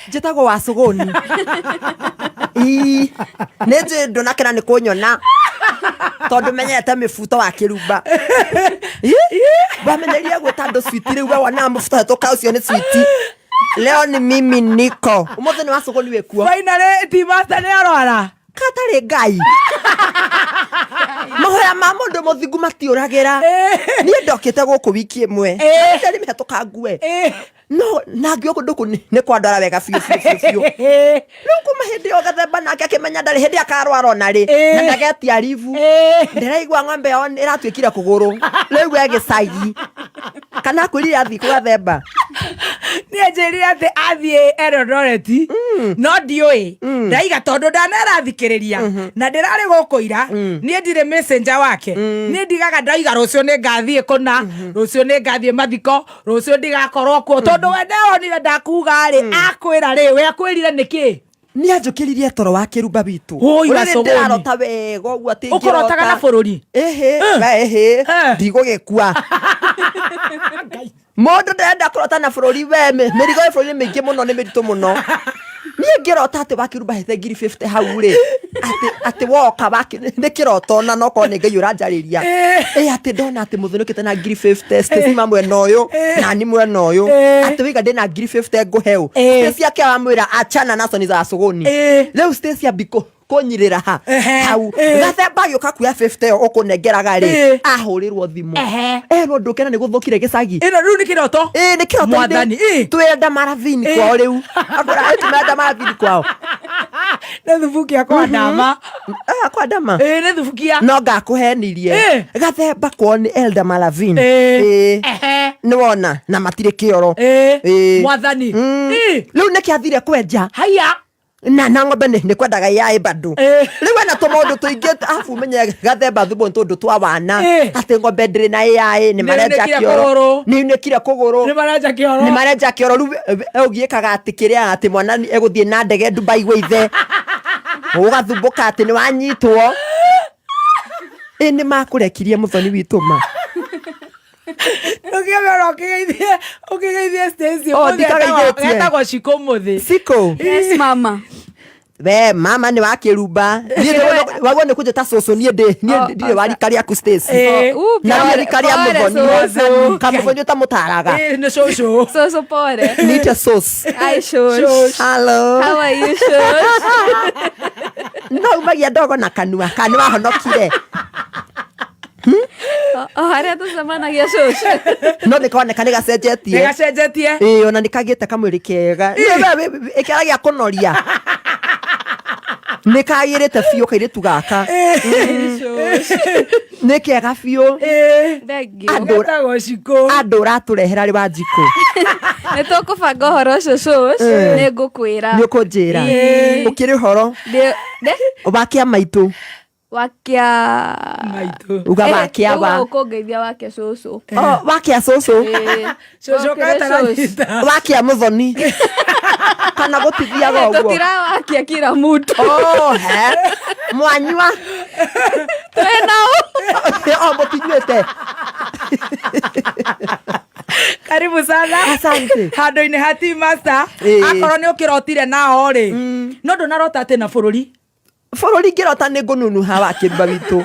Njĩtagwo Wacuguni. Nĩ ndonakena nĩ kũnyona tondũ menyete mĩbuto Wakirumba. Bamenyeria gwĩta andũ switi rĩu we wona mũbuto hĩtũka ũcio nĩ switi. Leo ni mimi niko. Ũmũthĩ nĩ Wacuguni wĩkuo. Finally ti master nĩ arwara. Katarĩ Ngai. Mahoya ma mũndũ mũthingu matiũragĩra. Niĩ ndokĩte gũkũ wiki ĩmwe. Nĩ mĩhetũka ngue. No nangĩ ũkũ nĩ kwandora wega biũ. Rĩu kuma hĩndĩ ĩyo Gathemba nake akĩmenya ndarĩ hĩndĩ akarwara ona rĩ. Na ndagetia rivu. Ndĩraigua ng'ombe yao ĩratuĩkire kũgũrũ. Rĩu we gĩcagi. Kana kwĩrire athiĩ kwa Gathemba. Niĩ njĩrire atĩ athiĩ Eldoret. No ndiũĩ. Ndaiga tondũ ndanarathikĩrĩria. Na ndĩrarĩ gũkũ ira. Niĩ ndirĩ messenger wake. Niĩ ndigaga ndaiga rũciũ nĩ ngathiĩ kũna. Rũciũ nĩ ngathiĩ mathiko. Rũciũ ndigakorwo kuo. Tondũ we ndonire ndakuga rĩ. Akwĩra rĩ. We akwĩrire nĩkĩ? Nĩ anjũkĩririe toro Wakirumba witũ. Ũrĩa ndĩrarota wega ũguo atĩ ingĩrota. Ũkorotaga na bũrũri. Ndigũgĩkua. Mũndũ ndarenda kũrota na bũrũri we mĩrigo ya bũrũri mĩingĩ mũno nĩ mĩritũ mũno. Niĩ ngĩrota atĩ Wakirumba hete ngiri 50 hau rĩ. Atĩ woka nĩ kĩroto na no korwo nĩ Ngai ũranjarĩria. Atĩ ndona atĩ mũthũnũkĩte na ngiri 50 Stacy mwena ũyũ na ni mwena ũyũ. Atĩ wĩiga ndĩna ngiri 50 ngũheo. Stacy akĩamwĩra achana nacio nĩ za Wacuguni. Rĩu Stacy ambiko kũnyirĩra hau Gathemba agĩũka kuoya 50 ũkũnengeraga rĩ ahũrĩrwo thimũ no ndũkena nĩ gũthũkire gĩcagi ĩno rĩu nĩ kĩroto nĩ kĩroto mwathani twenda maravini kwao rĩu agora twenda maravini kwao nĩ thubukia kwa ndama kwa ndama nĩ thubukia no ngakũhenirie Gathemba kwao nĩ Elda Maravini nĩ wona na matirĩ kĩoro mwathani rĩu nĩ kĩathire kwenja haya na ng'ombe nĩ kwendaga yaĩ bado rĩu ena tũmaũndũ tũingĩ afu menye Gathemba thubo tũndũ twa wana atĩ ng'ombe ndĩrĩ na yaĩ nĩ marenja kĩoro nĩ nekire kũgũrũ nĩ marenja kĩoro rĩu ũgiĩkaga atĩ kĩrĩa atĩ mwana egũthiĩ na ndege Dubai gwĩ ithe ũgathumbũka atĩ nĩ wanyitwo nĩ makũrekirie mũthoni witũ ma Ũkĩgeithie Stacy getagwo Ciko mũthĩ. Ciko? Yes mama. We mama nĩ Wakirumba. Wagwo nĩ kũnjĩta cũcũ niĩ ndirĩ warika rĩaku Stacy. Na warika rĩa mũthoni. Kamũthoni ũtamũtaraga. Nĩ cũcũ. Cũcũ pore. Nite cũcũ. Hi Shosh. Hello. How are you Shosh? No umagia ndogo na kanua. Kanua honokire. Harĩa tũcemanagia Shosh. No nĩkoneka nĩgacenjetie. Nĩgacenjetie. Ona nĩkagĩte kamwĩrĩ kega. Ĩkĩara gĩa kũnoria. Nĩkagĩrĩte biũ kairĩtu gaka. Nĩ kega biũ. Andũ ũratũrehera rĩ Wanjikũ. Nĩ tũkũbanga ũhoro ũcio Shosh. Nĩ ngũkwĩra. Nĩ ũkũnjĩra. Ũkĩrĩ ũhoro. Wakia maitũ. Wakia maitũ. Uga wakia wa. Ũkũngeithia wakia cũcũ. Wakia cũcũ. Cũcũ kataranyita. Wakia mũthoni. Kana gũtithiaga ũguo. Tũtirawakia kila mtu. Mwanyua. Twena mũtinyuĩte. Karibu sana. Asante. Handũ-inĩ ha Team Master. Akorwo nĩ ũkĩrotire nao rĩ. No ndũnarota atĩ na bũrũri. Bũrũri ngĩrota nĩ ngũnunuha Wakirumba witũ.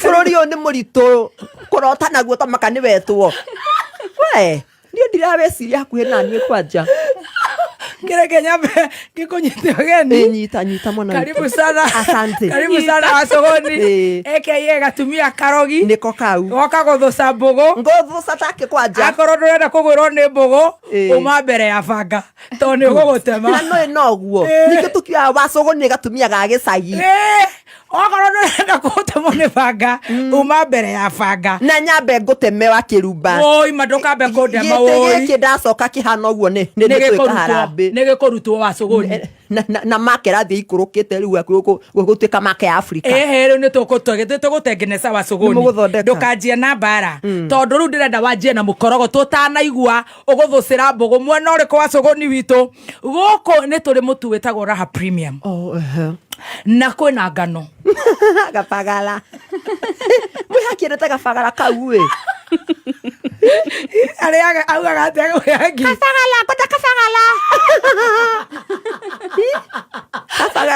Bũrũri ũyũ nĩ mũritũ kũrota naguo tamaka nĩ wetwo. We niĩ ndiraweciria hakuhĩ na niĩ kwanja. Kĩreke nyambe gĩkũnyite ũgeni. Nyita mwana. Karibu sana. Asante. Karibu sana Wacuguni. Aka gatumia karogi. Nĩko kau. Goka gũthũca mbũgũ. Ngũthũca take kwanja. Akorwo ndũrenda kũgwĩrwo nĩ mbũgũ uma mbere ya banga tondũ nĩ ũgũgũtema. Na no ũguo. Ningĩ tũkiuga Wacuguni gatumia ga gĩcagi. Okorwo ndũrenda gũtemwo nĩ banga uma mbere ya banga. Na nyambe ngũteme Wakirumba. Oi mandũkambe kũndema oi. Gĩkĩ ndacoka kĩhana ũguo nĩ twĩka harambĩ. Nĩ gĩkũrutwo Wacuguni. Na makerathi ikũrũkĩte rĩu gũtuĩka make ya Africa. Rĩu nĩ tũgũtengeneza Wacuguni. Ndũkanjie na mbara. Tondũ rĩu ndĩrenda wanjie na mũkorogo tũtanaigua ũgũthũcĩra mbũgũ mwena ũrĩkũ Wacuguni witũ. Gũkũ nĩ tũrĩ mũtu wĩtagwo Raha Premium. Na kwĩna ngano. Gabagala. Mwĩhakĩrĩte gabagala kau we. Arĩaga augaga atĩa gwĩhaki. Gabagala, kota gabagala.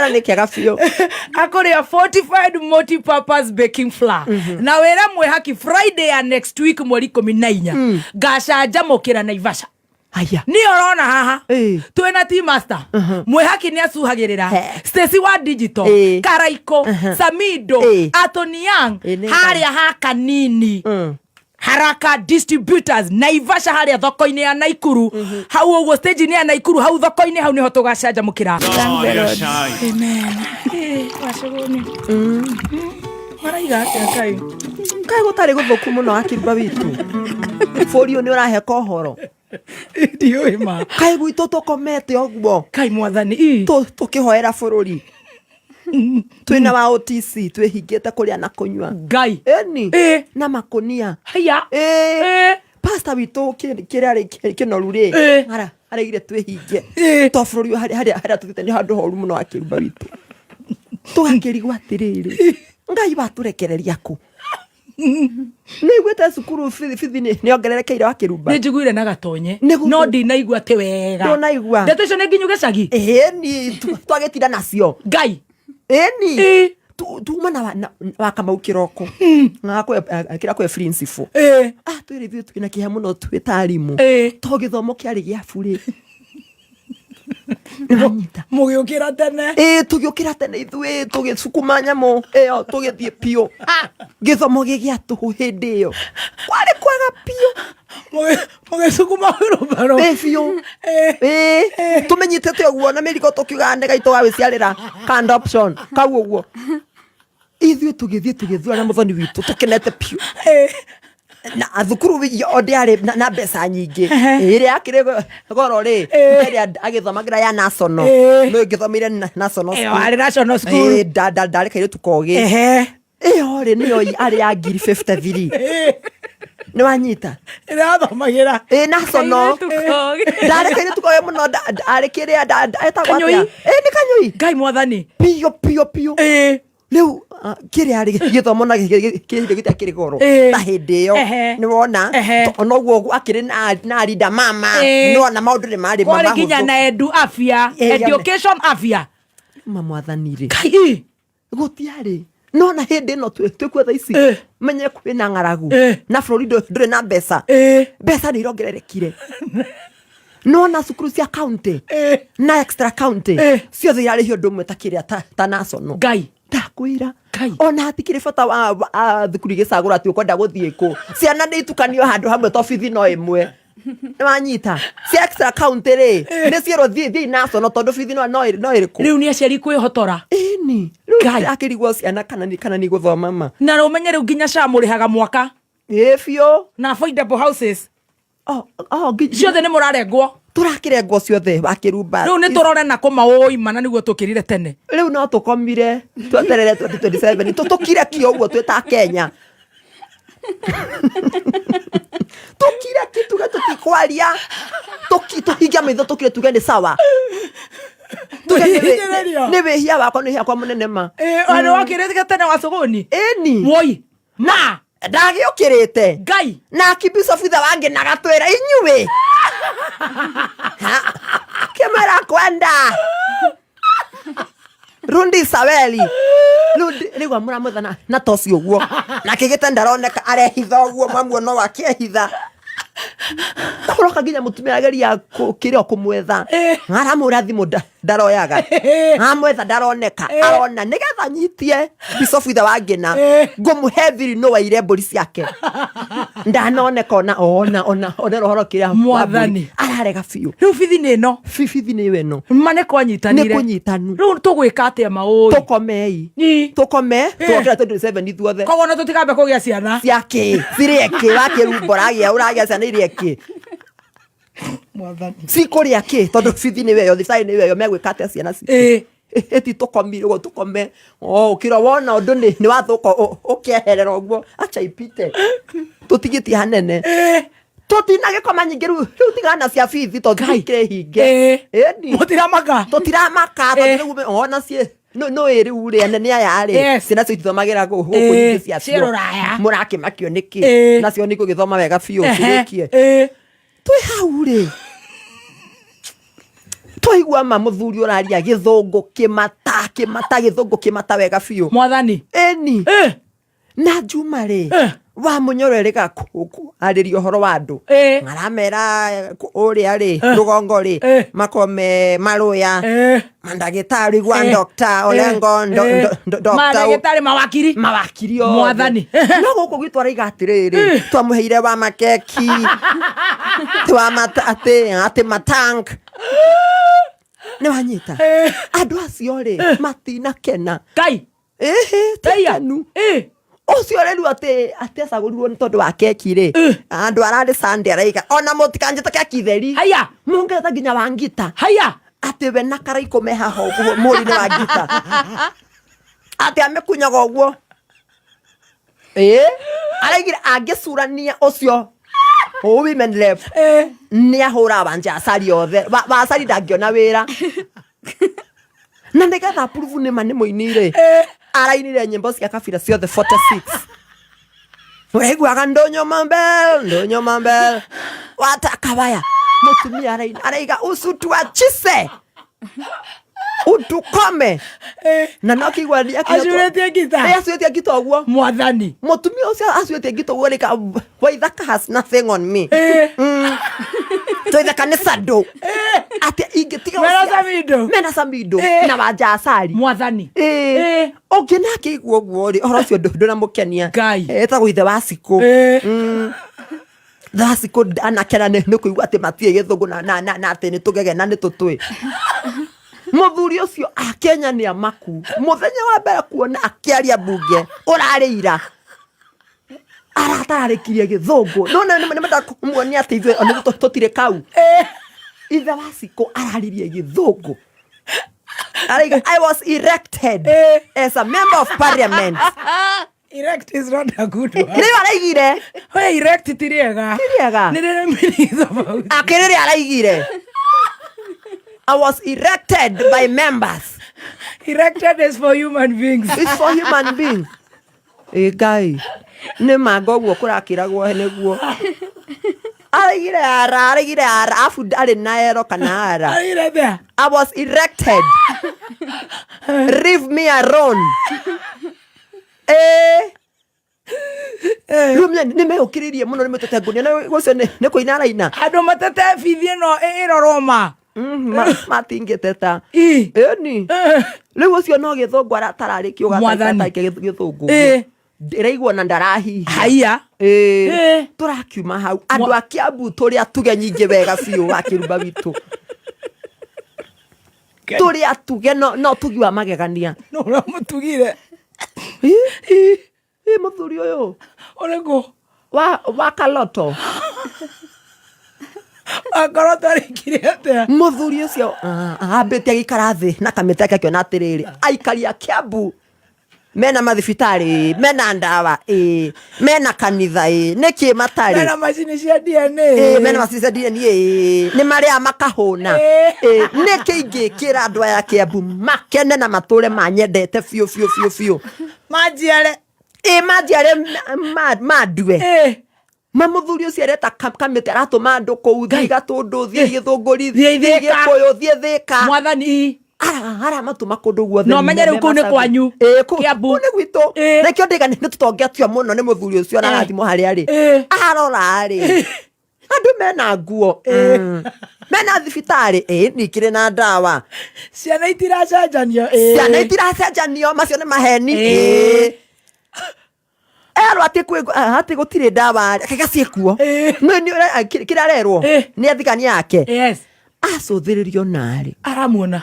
Kĩmwana nĩ kĩega biũ. Akũrĩa fortified multi-purpose baking flour. Na wĩra mwĩhaki Friday ya next week mweri 14 ngacanjamũkĩra Naivasha. Aya. Ni orona haha. Twena team master. Mwĩhaki nĩ acuhagĩrĩra. Stacy wa digital. Karaiko. Samido. Anthony Young. Harĩa haka nini. Haraka distributors Naivasha harĩa thoko-inĩ ya Naikuru. Hau ũguo stage-inĩ ya Naikuru. Hau thoko-inĩ hau nĩho tũgacanjamũkĩra. Amen. Wacuguni. Maraiga atĩa Kai? Kai gũtarĩ gũthũku mũno Wakirumba witũ. Bũrũri nĩ ũrahe kohoro. Ndiũĩ ma. Kai gwitũ tũkomete ũguo. Kai mwathani. Tũkĩhoera bũrũri. Twina wa OTC twĩhingĩte kũrĩa na kũnyua. Ngai. Eni. Na makonia. Haya. Pastor witũ kĩrĩa kĩnoru rĩ. Aregire twĩhinge. To bũrũri harĩa tũthiĩte nĩ handũ horu mũno Wakirumba witũ. Tũgakĩrigwo atĩrĩrĩ. Ngai watũrekereria kũ? Nĩiguĩte cukuru bithi nĩongererekeire Wakirumba. Nĩnjiguire na gatonye. No ndinaigua atĩ wega. Ndũnaigua. Ndeto icio nĩ nginyu gĩcagi. Ĩni twagĩtinda nacio. Ngai. Ĩni. Tuma na wa Kamau kĩroko. Ngakĩra kwe principal. Twĩrĩ ithuĩ twĩna kĩeha mũno twĩ ta arimũ. To gĩthomo kĩarĩ gĩa burĩ. Mũgĩũkĩra tene. Tũgĩũkĩra tene ithuĩ tũgĩcukuma nyamũ ĩyo tũgĩthiĩ piũ. Gĩthomo gĩgĩatũhũ hĩndĩ ĩyo. Kwarĩ kwega piũ. Mũgĩcukuma wĩrũmbaro. Biũ. Tũmenyitĩte ũguo na mĩrigo tũkiuga nĩ gaitũ wa wĩciarĩra ka adoption kau ũguo. Ithuĩ tũgĩthiĩ na mũthoni witũ tũkenete piũ. Na thukuru ndiarĩ na mbeca nyingĩ. Ĩrĩa akĩrĩ goro rĩ. Ĩrĩa agĩthomagĩra ya national. No ngĩthomire national school. Arĩ national school. Ndarĩ kairĩtu kogĩ. Ĩyo rĩ nĩyo arĩ ya ngiri 53. Nĩ wanyita. Ĩrĩa athomagĩra. National. Ndarĩ kairĩtu kogĩ mũno arĩ kĩrĩa etagwo atĩa. Nĩ Kanyũi. Ngai mwathani. Piũ. Rĩu kĩrĩa arĩ gĩthomo na kĩrĩ goro ta hĩndĩ ĩyo nĩ wona noguo akĩrĩ na rinda mama no na maũndũ nĩ marĩ mama kwarĩ nginya na education afya mamwathanire Kai gũtiarĩ no na hĩndĩ ĩno twĩkuo thaa ici menye kwĩna ng'aragu na bũrũri ndũrĩ na mbeca nĩ irongererekire no na cukuru cia county na extra county ciothe irarĩhio ũndũ ũmwe ta kĩrĩa ta national. Ngai ndakwĩra ona hatikĩrĩ bata wa thukuru gĩcagũra atĩ ũkwenda gũthiĩ kũ ciana nĩ itukanio handũ hamwe to bithi no ĩmwe nĩ wanyita cia extra county rĩ nĩ ciĩrwo thiĩ national tondũ bithi no ĩrĩkũ rĩu nĩ aciari kwĩhotora ĩni rĩu akĩrigwo ciana kana nĩ gũthoma ma na rũmenye rĩu nginya camũrĩhaga mwaka biũ na affordable houses ciothe nĩ mũrarengwo tũrakĩrengwo ciothe Wakirumba rĩu nĩ tũrore na kũmaũima nĩguo tũkĩrire tene rĩu no tũkomire tweterere 2027 tũkire kio ũguo twĩ ta Kenya tũkire kituga tũtikwaria tũhingia maitho tũkire tuge nĩ sawa nĩ wĩhia wakwa nĩ hiakwa mũnene ma nĩ wakĩrĩte tene Wacuguni ĩni woi na ndagĩũkĩrĩte Ngai na kibiso bitha wange na gatwĩra inyuĩ kĩmera kwenda rundi saweli rĩu mũramũthana na toci ũguo na kĩgĩte ndaroneka arehitha ũguo mamuono wakĩehitha kũroka nginya mũtumia ageria kĩrĩa kũmwetha aramũra thimũ ndaroyaga amwetha ndaroneka arona nĩgetha nyitie bisofu ithe wangena ngũmũhe thiri no waire mbũri ciake ndanoneka ona rohoro kĩrĩa mwathani ararega biũ rĩu bithi nĩ ĩno bithi nĩ ĩno nĩ kwanyitanire nĩ kũnyitanu rĩu tũgwĩka atĩa maũi tũkomei tũkome twokĩra 27 ithuothe koguo na tũtikambe kũgĩa ciana ciake cirĩeke Wakirumba ũragĩa ciana irĩeke cikũrĩa kĩ tondũ bithi nĩ weyo thicai nĩ weyo megwĩka atĩa ciana ci eti tũkomire ũguo tũkome ũkĩra wona ũndũ nĩ wathũka ũkĩeherera ũguo acha ipite tũtigĩtie hanene tũtinagĩkoma nyingĩ rĩu tigana cia bithi tondũ ikĩhinge mũtiramaka tũtiramaka tondũ ona ciĩ no rĩu rĩ anene aya rĩ ciana cio ithomagĩra gũkũ nyingĩ ciacio mũrakĩmakio nĩkĩ nacio nĩ gũgĩthoma wega biũ cirĩkie twĩ hau rĩ twaigua ma mũthuri ũraria gĩthũngũ kĩmata akimata githungu kimata wega biu mwathani eni na Juma ri wa munyorere gakuku aririo horo wa andu ngaramera uria ri rugongo ri makome maruya mandagitari gwa doctor olengo doctor mandagitari mawakiri mwathani no guku gwitwara igatiriri twamuheire wa makeki twamata ate matank ne wanyita andu acio ri matina kena kai tayanu ocio reru ate acagurirwo ni tondu wa keki ri andu arari Sunday araiga ona mutikanjita keki theri haya mungetha nginya wa ngita haya ate we na karaiko meha ho muri ni wa ngita ate amekunyaga uguo araigire angicurania ucio women left ni ahura banja asari othe basari ndangiona wira na nigetha approve ni mane muinire arainire nyimbo cia kabira ciothe 46 weguaga ndonyo mambel watakabaya mutumia araiga usutuachise utukome na no kigwaria acuretie ngita acuretie ngita uguo mwathani mutumia ucio acuretie ngita uguo rika waithaka has nothing on me toithaka ni sado ate ingitiga mena samido na wanja asari mwathani ogena kiguo guo ri horo cio ndona mukenia etagwo ithe wa Siko Thasiko anakena ne kuigua ati matie githungu na ati ni tugege na ni tutui muthuri ucio akenya ni amaku muthenya wa mbere kuona akiaria bunge urarira aratarikirie githungu no ni menda kumuonia ati ithe oni tutire kau ithe wa Siko araririe githungu I was elected as a member of parliament. Erect is not a good one. Ni araigire. Hoya erect tiriega. Ni rere minitho bau. Akirire araigire. I was erected by members. Erected is for human beings. It's for human beings. Guy. Ni mago guo kurakiragwo hene guo. Araigire ara afu dare naero kanara. Araigire there. I was erected. Leave me alone. Rumya nimeukiririe muno nimetetengunia na gocio ne kuinara ina andu matete bithi no iroroma matingiteta ni riu ucio no githungu aratararikio gatata githungu ndiraigua na ndarahi haya turakiuma hau andu a Kiambu turia tuge nyingi wega biu Wakirumba witu turia tuge no tugiwa magegania no ramutugire muthuri uyu orego wa Kaloto akoroto rikire ate muthuri ucio ambite gikara thi na kamiteke kio na atiriri aikari a Kiambu mena mathibitari mena ndawa mena kanitha niki matari mena macini cia DNA mena macini cia DNA ni maria makahuna niki ingikira andu aya Kiambu makene na mature manyendete fiu majiare madue mamuthuri ucio areta kamite aratuma andu kou thiga tundu thie githunguri thie gikuyu thie thika mwathani ara matuma kundu guothe no menyere ku ni kwanyu Kiambu ni gwitu nekio ndiga ni tutongetio muno ni muthuri ucio na rathimo hari ari arora ari andu mena nguo mena thibitari nikire na ndawa ciana itiracenjanio macio ni maheni ati gutire ndawa kagaciekuo ni kirarerwo ni athigania yake acuthiririo nari aramuona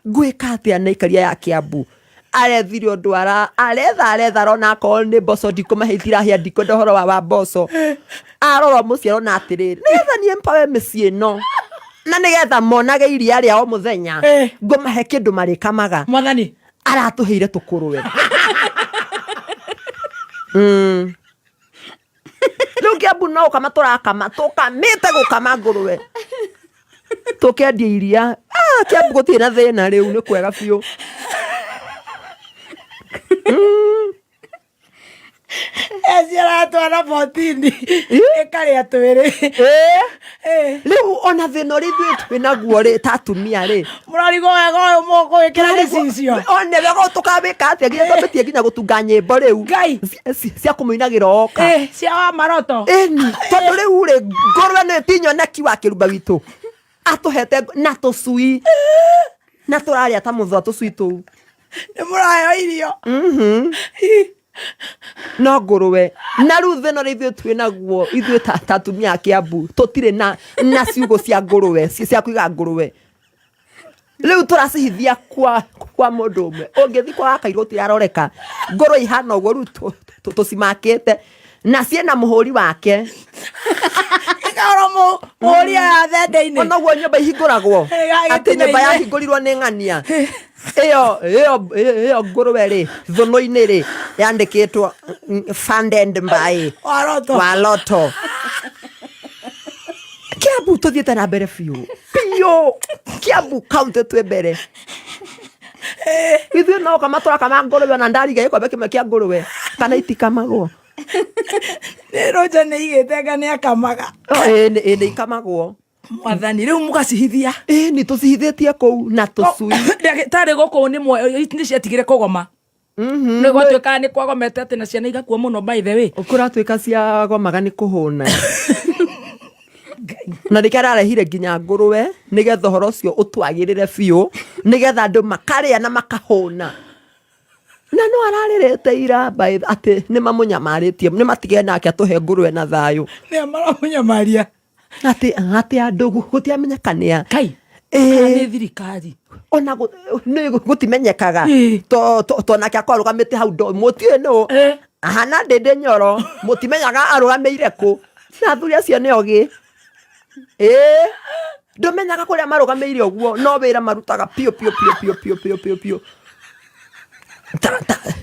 gwika atia na ikaria ya Kiambu arethirio ndwara aretha rona ko ni mboco ndikumahithira hia ndikwenda horo wa mboco arorwo muciaro na atiriri nigetha ni empawe micii no na nigetha monage iria ria o muthenya ngumahe kindu marikamaga mwathani aratuheire tukuruwe riu Kiambu no kama turakama tukamite gukama nguruwe tukendia iria Kiambu gutire na thina riu ni kwega biu ciara twana 14 ekaria twiri riu ona thina ri thwe naguo ri tatumia ri murarigo wega uyu moko wikira gicicio one wega tukabika atia nginya twabetie nginya gutunga nyimbo riu cia kumuinagira oka cia wa maroto ni tondu riu ri ngorwe ni tinyoneki Wakirumba witu atuhete na tucui na turaria ta muthwa tucui tu ni murayo irio no ngurwe na riu thina ri thwe twi naguo ithuĩ tatumia a Kiambu tutire na ciugo cia ngurwe cia kuiga ngurwe riu turacihithia kwa mundu umwe ungithi kwa Kairũ tiraroreka ngurwe ihana uguo riu tucimakite na ciena muhuri wake ikaro muhuri ya thende-ini ona guo nyumba ihinguragwo ati nyumba yahingurirwo ni ng'ania iyo ngurwe ri thuno-ini ri yandikitwo funded by Waloto Kiambu tuthiete na mbere biũ Kiambu county twe mbere ithuĩ no kamatura kama ngurwe na ndariga gikombe kimwe kia ngurwe kana itikamagwo ni roja ni igitenga ni akamaga nĩ ikamagwo mwathani riu mugacihithia ni tucihithĩtie kũu na tucui ndagĩtarĩ gũkũ nĩ ciatigire kũgoma nĩ gwatuĩkaga nĩ kwagomete atĩ na ciana igakua mũno by the way kũratuĩka ciagomaga nĩ kũhũna na nĩkĩo ararehire nginya ngũrwe nĩgetha ũhoro ũcio ũtwagĩrĩre biũ nĩgetha andũ makarĩa na makahũna na no ararĩrĩte ira atĩ nĩ mamũnyamarĩtie nĩ matigire nake atũhe ngũrwe na thayũ nĩ maramũnyamaria atĩ andũ gũtiamenyekania kai nĩ thirikari ona gũtimenyekaga to nake akorũgamĩte hau mũtiĩ nũ ahana ndĩndĩ nyoro mũtimenyaga arũgamĩire kũ na athuri acio nĩ ogĩ ndũmenyaga kũrĩa marũgamĩire ũguo no wĩra marutaga piũ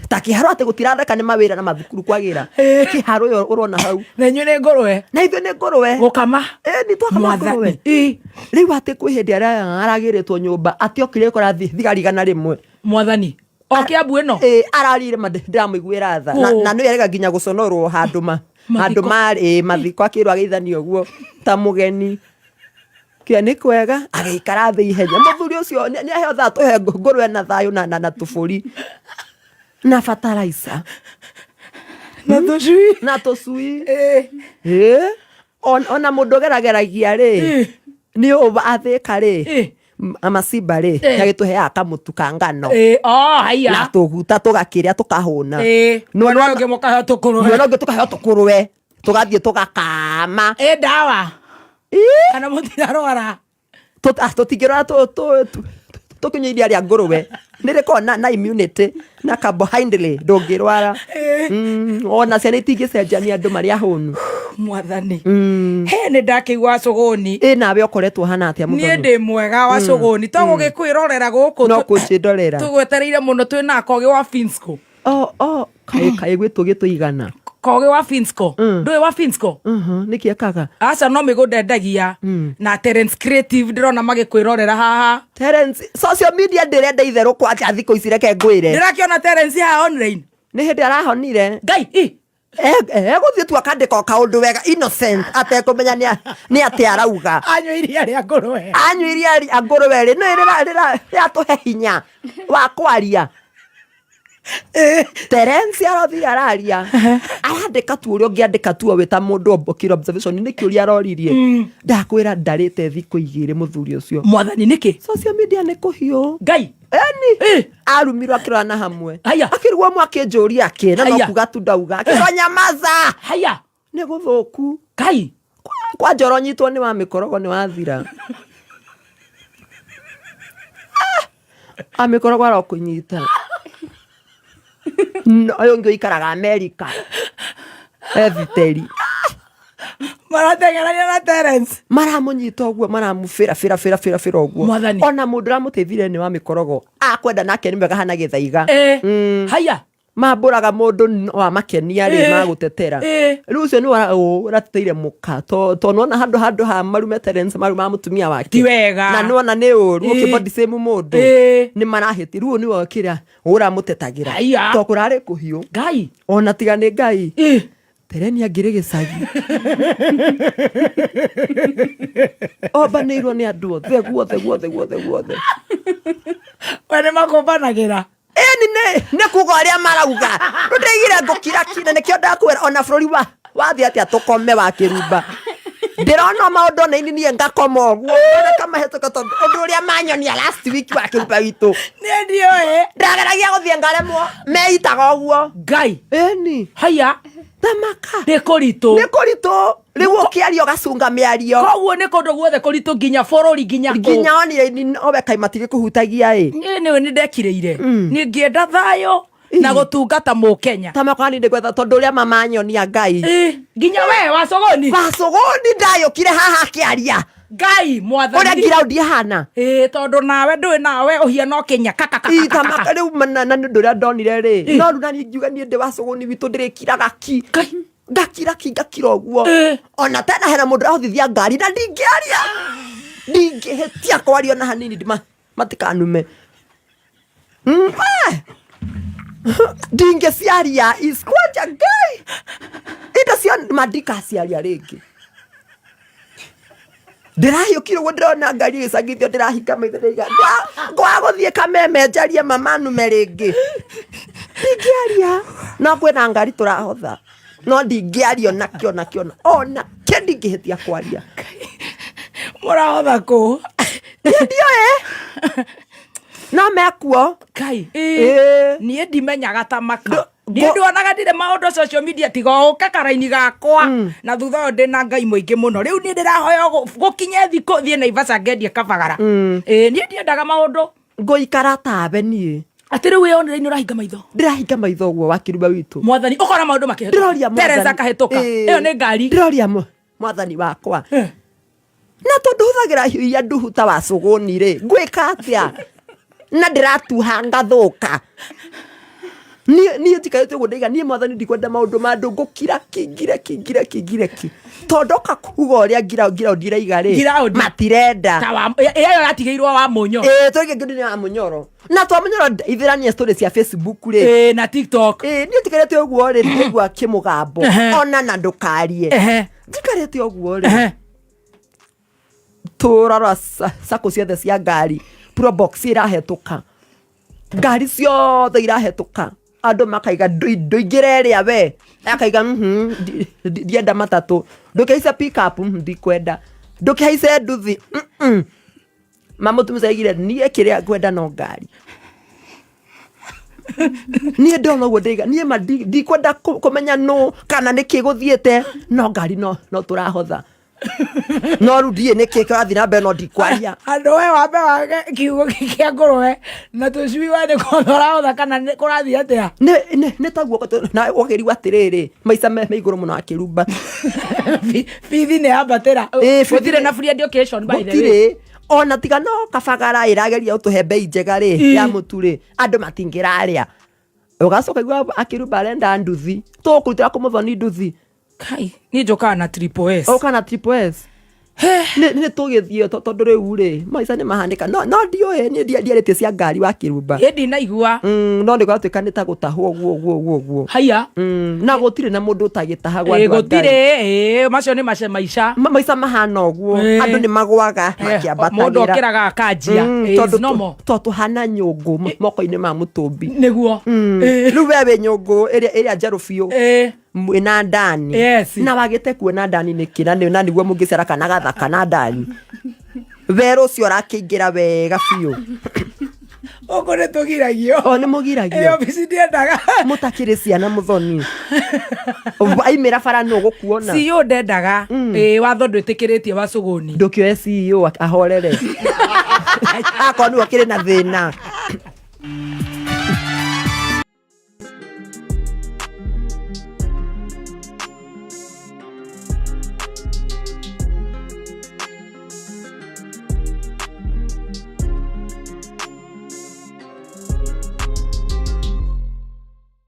ta kĩharo atĩ gũtirandeka nĩ mawĩra na mathukuru kwagĩra kĩharo ũyũ ũrona hau na inyuĩ nĩ ngũrwe na ithuĩ nĩ ngũrwe gũkama nĩ twakama ngũrwe rĩu atĩ kwĩ hĩndĩ aragĩrĩtwo nyũmba atĩ okire kora thigarigana rĩmwe mwathani o Kiambu ĩno ararire ndĩramũiguĩra tha na nĩ erega nginya gũconorwo handũ marĩ mathiko akĩrwo agĩithanio ũguo ta mũgeni kia nĩ kwega agĩikara thĩ ihenya mũthuri ũcio nĩ aheo tha tũhe ngũrwe na thayũ na tũbũri na fertilizer na tũcui ona mũndũ gerageragia rĩ nĩ athĩka rĩ amacimba rĩ agĩtũheaga kamũtu ka ngano na tũguta tũgakĩrĩa tũkahũna nona ũngĩ tũkaheo tũkũrwe tũgathiĩ tũgakama ndawa kana mũtirarwara tũtingĩrwara tũkĩnyua iria rĩa ngũrwe nĩrĩkorwo na immunity na carbohydrate ndũngĩrwara ona ciana itingĩcenjania andũ marĩa hũnu mwathani nĩ ndakĩigua Wacuguni nawe ũkoretwo hana atĩa mũthoni niĩ ndĩ mwega Wacuguni to gũgĩkwĩrorera gũkũ no kũnjĩndorera tũgwetereire mũno twĩna Kogi wa Finsco kaĩ gwĩtũ gĩtũigana Kogi wa Finsco ndũĩ wa Finsco nĩkĩ ekaga aca no mĩgũnda endagia na Terence Creative ndĩrona magĩkwĩrorera haha Terence social media ndĩrenda itherũkwo atĩ thikũ ici reke ngwĩre ndĩrakĩona Terence haha online nĩ hĩndĩ arahonire ngai egũthiĩ tu akandĩka kaũndũ wega innocent atekũmenya nĩ atĩ arauga anyua iria rĩa ngũrwe rĩ no rĩratũhe hinya wa kwaria Terence arothi araria arandĩka tu ũrĩa ũngĩandĩka tu wĩta mũndũ obokire observation nĩ kĩũria aroririe ndakwĩra ndarĩte thikũ igĩrĩ mũthuri ũcio mwathani nĩkĩ social media nĩ kũhiũ ngai arumirwo akĩrora na hamwe akĩrugwo mwe akĩnjũria akĩ na no kuga tu ndauga akĩrwo nyamaza nĩ gũthũku ngai kwa njoro nyitwo nĩ wa mĩkorogo nĩ wathira amĩkorogo arokũnyita ũyũ ũngĩ ũikaraga Amerika eviteri maratengerania na Terence maramũnyita ũguo maramũbĩra ũguo ona mũndũ ũramũteithire nĩ wa mĩkorogo akwenda nake nĩ mwega hana gĩthaiga mambũraga mũndũ wa makenia rĩ magũtetera rĩu ũcio nĩ ũrateteire mũka tondũ nona handũ ha marume Terence marume mũtumia wake na nona nĩ ũru ũkĩbody same mũndũ nĩ marahĩti rĩu nĩ wokĩra ũramũtetagĩra to kũrarĩ kũhiũ ngai ona tiga nĩ ngai Tereni agire gicagi obanirwo ni andu othe guothe wene makombanagira ni kuga aria marauga ndigire ngukira kina nikio ndakwira ona bururi wathi atia tukome Wakirumba ndirona maundu na ini ngakoma oguo kamahetoka tondu undu uria manyonia last week Wakirumba witu ni ndio ndageragia guthie ngaremwo meitaga oguo Ngai eni haya tamaka ni kuritu riu ukiario gacunga miario koguo ni kundu guothe kuritu nginya bururi nginya onire owe kaimatirie kuhutagia ni ndekiriire ni ngienda thayo na gutungata Mukenya tamaka ni ndegwetha tondu uria mamanyonia Ngai nginya we Wacuguni ndayukire haha kiaria Ngai mwathani uria ngiraundi hana tondu nawe ndui nawe uhiana Kenya tamaka riu na ndu uria ndonire ri no runa ni ngiuga ni ndi Wacuguni witu ndirikiraga ki ngakira oguo ona tena hena mundu ahuthithia ngari na ndingiaria ndingihitia kwaria na hanini matikanume ndingiciaria iskwaja Ngai indo cia mandika ciaria ringi ndirahiyukire guo ndirona ngari gicagithio ndirahinga maitho ndaiga ngwaguthie Kameme njarie mamanume ringi ndingiaria no kwina ngari turahotha no ndingiario nakio ona ndingihitia kwaria murahotha ku ndio no mekuo Kai nie ndimenyaga tamaka ni ndonaga ndire maundu social media tiga uka karaini gakwa na thutha ndina Ngai muingi muno riu ni ndirahoya gukinye thiko thie na Ivasa ngendie kabagara nie ndiendaga maundu ngoikara tabe nie ati riu yonire ni urahinga maitho ndirahinga maitho guo Wakirumba witu mwathani ukora maundu makihituka Teresa kahituka iyo ni ngari ndiroria mwathani wakwa na tondu huthagira hiya nduhu ta Wacuguni ri ngwika atia na ndiratuha ngathuka ni tikarete gundaiga ni mwathani ndikwenda maundu mandu ngukira kingire tondoka kuga uria ngira ndiraiga ri matirenda iyo yatigeirwo wa munyo twege ngindi wa munyoro na twa munyoro ithirania stories cia Facebook ri na TikTok ni tikarete uguo ri ndigwa kimugambo ona na ndukarie tikarete uguo ri turara sako ciothe cia ngari probox irahetuka ngari ciothe irahetuka andu makaiga nduingire we akaiga ndienda matatu ndukihaisa pick up ndikwenda ndukihaisa nduthi mamutumisaigire nie kiria kwenda no ngari nie ndona guo ndiga nie ndikwenda kumenya no kana nikiguthiete no ngari no turahotha no rudie niki kirathi na beno ndikwaria andu we wambe wage kiugo kia ngurwe na tucui wa ni kuthora otha kana kurathi atia ne taguo na wageri watiriri maica me iguru muno Wakirumba fithi ne abatera uthire na free education by the way ona tiga no kabagara irageria utuhe bei njega ri ya muturi andu matingiraria ugacoka igua Wakirumba arenda nduthi tukurutira kumuthoni nduthi Kai ni njoka na triple S kana triple S ni tugithio tondu riu ri maica ni mahanika no ndio ni ndiarite cia ngari Wakirumba ndi naigua no ndi gwatuika ni ta gutahwo guo haya na gutire na mundu utagitahagwa andu gutire macio ni maica mahana uguo andu ni magwaga makiambatagira mundu okiraga akanjia nomo tondu hana nyungu moko-ini ma mutumbi niguo riu wewe nyungu iria njeru biu mwina ndani na wagite kuona ndani nikina na niguo mungicera kana gathaka na ndani wero cio rakingira wega biu oko ne tugiragio ni mugiragio bisi ndiendaga mutakire ciana muthoni aimira bara no gukuona CEO ndendaga watho ndwitikiritie Wacuguni ndukioe CEO ahorere akonu akire na thina